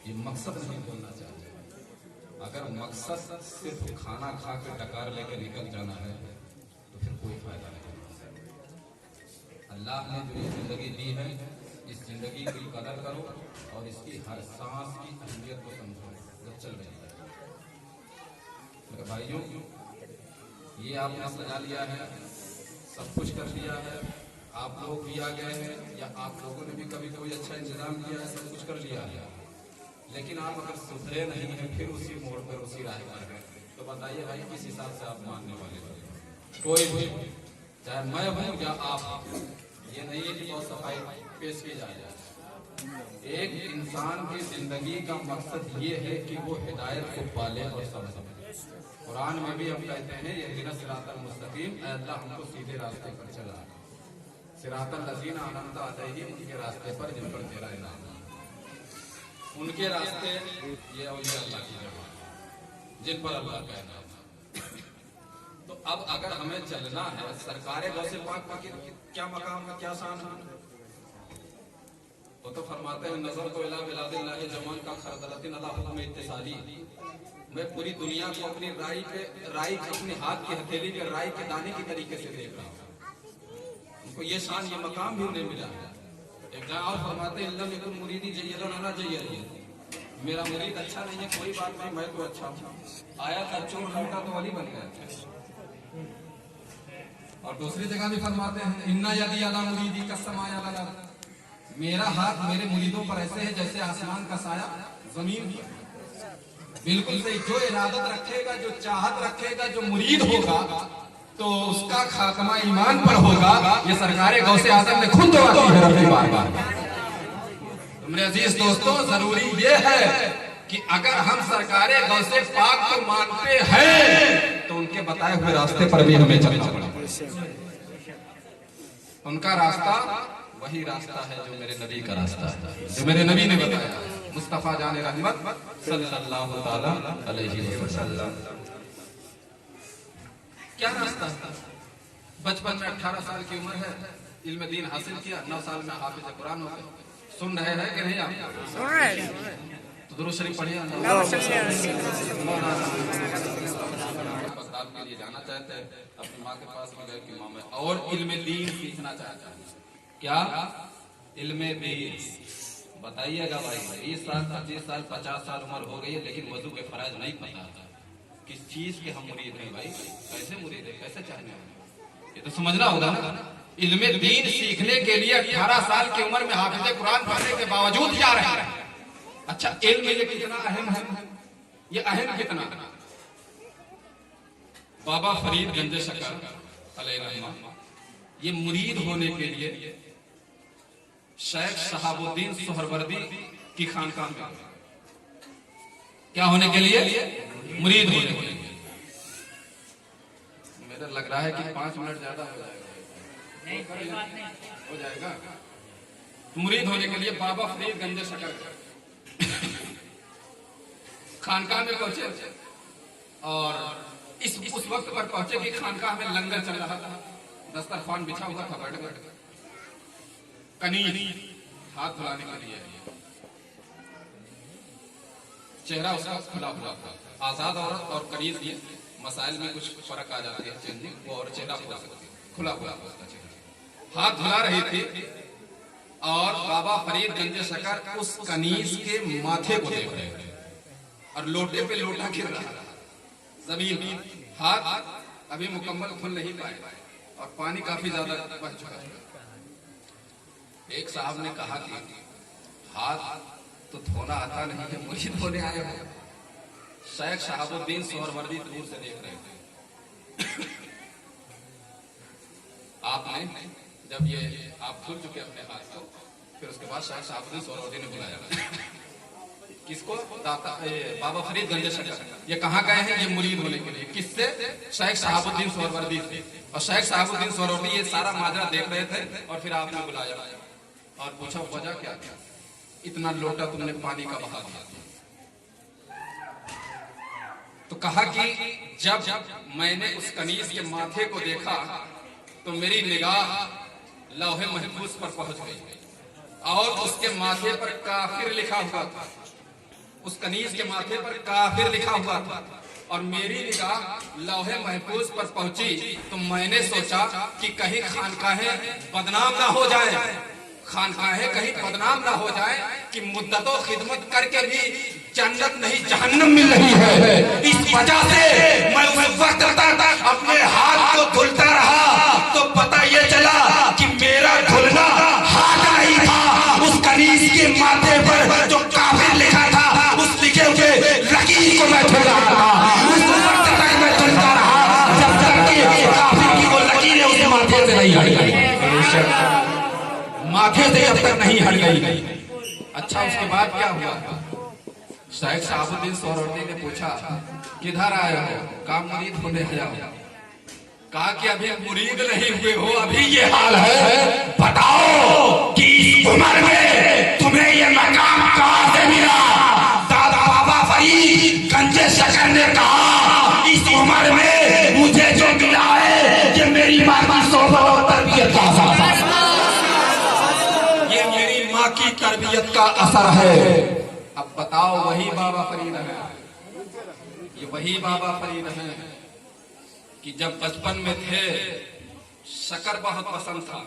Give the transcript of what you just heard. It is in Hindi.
ये मकसद नहीं बोलना चाहते। अगर मकसद सिर्फ खाना खा के डकार लेकर निकल जाना है तो फिर कोई फायदा नहीं। अल्लाह ने जो ये जिंदगी दी है, इस जिंदगी की कदर करो और इसकी हर सांस की अहमियत को समझो जब चल रही है। मेरे भाइयों, ये आपने सजा लिया है, सब कुछ कर लिया है, आप लोग भी आ गए हैं या आप लोगों ने भी कभी कोई अच्छा इंतजाम किया है, सब कुछ कर लिया है, लेकिन आप अगर सुधरे नहीं हैं, फिर उसी मोड़ पर उसी राह पर हैं, तो बताइए भाई किस हिसाब से आप मानने वाले हैं? कोई भी, चाहे मैं हूं या आप, ये नहीं है कि बहुत सफाई पेश की जाए। एक इंसान की जिंदगी का मकसद ये है कि वो हिदायत को पाले और समझे। कुरान में भी हम कहते हैं यहदीना सिरातल मुस्तकीम, अल्लाह हमको सीधे रास्ते पर चला, सिरातल लज़ीना अनअमता अलैहिम, उनके रास्ते पर जिन पर तेरा इनाम, उनके रास्ते ये औलिया अल्लाह की जमात जिन पर अल्लाह का इनाम। तो अब अगर हमें चलना है, सरकारे गौसे पाक की क्या मकाम है, क्या शान है? वो तो फरमाते हैं नजर तो इला बिलादिल्लाह जमान का खरदलतिन अला हुक्म इत्तिसाली, मैं पूरी दुनिया को अपनी राई अपने हाथ की हथेली पे राई के दाने की तरीके से देख रहा हूँ। उनको ये शान, ये मकाम भी उन्हें मिला है। एक जगह और फरमाते हैं इल्लम यकुन मुरीदी जय्यदन अना जय्यद, मेरा मुरीद अच्छा नहीं है कोई बात नहीं, मैं तो अच्छा हूँ। आया था चोर लौटा तो वली बन गया। और दूसरी जगह भी फरमाते हैं इन्ना यदि अला मुरीदी का समाया लगा, मेरा हाथ मेरे मुरीदों पर ऐसे है जैसे आसमान का साया जमीन पर। बिल्कुल सही, जो इरादत रखेगा, जो चाहत रखेगा, जो मुरीद होगा तो उसका खात्मा ईमान पर होगा। ये सरकारे गौसे आजम ने खुद दुआ की है रब्बी बारगाह। मेरे अजीज दोस्तों, जरूरी ये है कि अगर हम सरकारे गौसे पाक को मानते हैं तो उनके बताए हुए रास्ते पर भी हमें चलना पड़ेगा। उनका रास्ता वही रास्ता है जो मेरे नबी का रास्ता है, जो मेरे नबी ने बताया, मुस्तफा जाने रहमत सल्लल्लाहु ताला अलैहि वसल्लम। क्या रास्ता है? बचपन में 18 साल की उम्र है, इल्म दीन हासिल किया, 9 साल में हाफिज कुरान हो गए। सुन रहे हैं कि नहीं आप? सुन रहे हैं। तो दुरूद शरीफ पढ़िए। बगदाद के लिए जाना चाहते हैं, अपनी माँ के पास में गए कि माँ मैं और इल्म दीन सीखना चाहता हूँ। क्या इल्म दीन? बताइएगा भाई, 20 साल 25 साल 50 साल उम्र हो गई है, लेकिन वजू के फराज नहीं पता था। किस चीज के हम मुरीद हैं भाई? कैसे मुरीद है, कैसे चाहने हैं, ये तो समझना होगा ना। इल्म दीन सीखने के लिए 18 साल की उम्र में हाफिज कुरान पढ़ने के बावजूद जा रहे हैं। अच्छा, इल्म ये कितना अहम है, ये अहम कितना? बाबा फरीद गंज शकर अलैहि रहमा, ये मुरीद होने के लिए शेख शहाबुद्दीन सुहरवर्दी की खानकाह में, क्या होने के लिए? मुरीद होने के लिए। मेरा लग रहा है कि 5 मिनट ज्यादा हो जाएगा, हो जाएगा। मुरीद होने के लिए बाबा फरीद गंज शकर खानकाह में पहुंचे और उस वक्त पर पहुंचे कि खानकाह में लंगर चल रहा था, दस्तरखान बिछा हुआ था, बैठ बैठ कनीज हाथ धुलाने के लिए, चेहरा उसका खुला हुआ था। आजाद औरत और कनीज ये मसाइल में कुछ फर्क आ जाती है, चेंजिंग, वो और चेहरा खुला हुआ उसका चेहरा, हाथ धुला रही थी और बाबा फरीद गंज शकर उस कनीज के माथे को देख रहे थे और लोटे पे लोटा गिर रहा था जमीन, हाथ अभी मुकम्मल खुल नहीं पाए और पानी काफी ज्यादा बह चुका है। एक साहब ने कहा कि हाथ तो धोना आता नहीं है, मुरीद धोने आए हो। शेख शहाबुद्दीन सुहरवर्दी दूर से देख रहे थे। आपने जब ये आप धुल चुके अपने हाथ को, फिर उसके बाद शेख शहाबुद्दीन सुहरवर्दी ने बुलाया किसको? बाबा फरीद गंज शकर। ये कहाँ गए हैं? ये मुरीद होने के लिए। किससे? शेख शहाबुद्दीन सुहरवर्दी से। और शेख शहाबुद्दीन सुहरवर्दी ये सारा माजरा देख रहे थे और फिर आपने बुलाया और पूछा वजह क्या क्या, इतना लोटा तुमने पानी का बहा दिया? तो कहा कि जब मैंने उस कनीज के माथे को देखा तो मेरी निगाह लौहे महफूज पर पहुंच गई और उसके माथे पर काफिर लिखा हुआ था। उस कनीज के माथे पर काफिर लिखा हुआ था और मेरी निगाह लौहे महफूज पर पहुंची तो मैंने सोचा कि कहीं खानकाहें बदनाम ना हो जाए, खानकाहें कहीं बदनाम ना हो जाए कि मुद्दतों खिदमत करके भी जन्नत नहीं जहन्नम मिल रही है। इस वजह से मैं उस वक्त तक अपने हाथ को धुलता रहा तो पता ये चला कि मेरा धुलना हाथ नहीं था, उस कनीज के माथे पर जो काफिर लिखा था उस लिखे हुए लकीर को मैं धुल रहा था। उस वक्त तक मैं धुलता रहा जब तक कि काफिर की वो लकीरें उस माथे से नहीं हट गई, माथे से जब तक नहीं हट गई। अच्छा, उसके बाद क्या हुआ? शायद शहाबुद्दीन सोहरावर्दी ने पूछा किधर आए हो? कहा मुरीद होने आया हो। कहा कि अभी मुरीद नहीं हुए हो, अभी ये हाल है। बताओ कि इस उम्र में तुम्हें ये मकाम कहां से मिला? दादा बाबा फरीद गंजे शकर ने कहा इस उम्र में मुझे जो मिला है ये मेरी माँ की सोबत और तरबियत का असर है, ये मेरी माँ की तरबियत का असर है। अब बताओ, वही बाबा फरीद है, ये वही बाबा फरीद है कि जब बचपन में थे शक्कर बहुत पसंद था,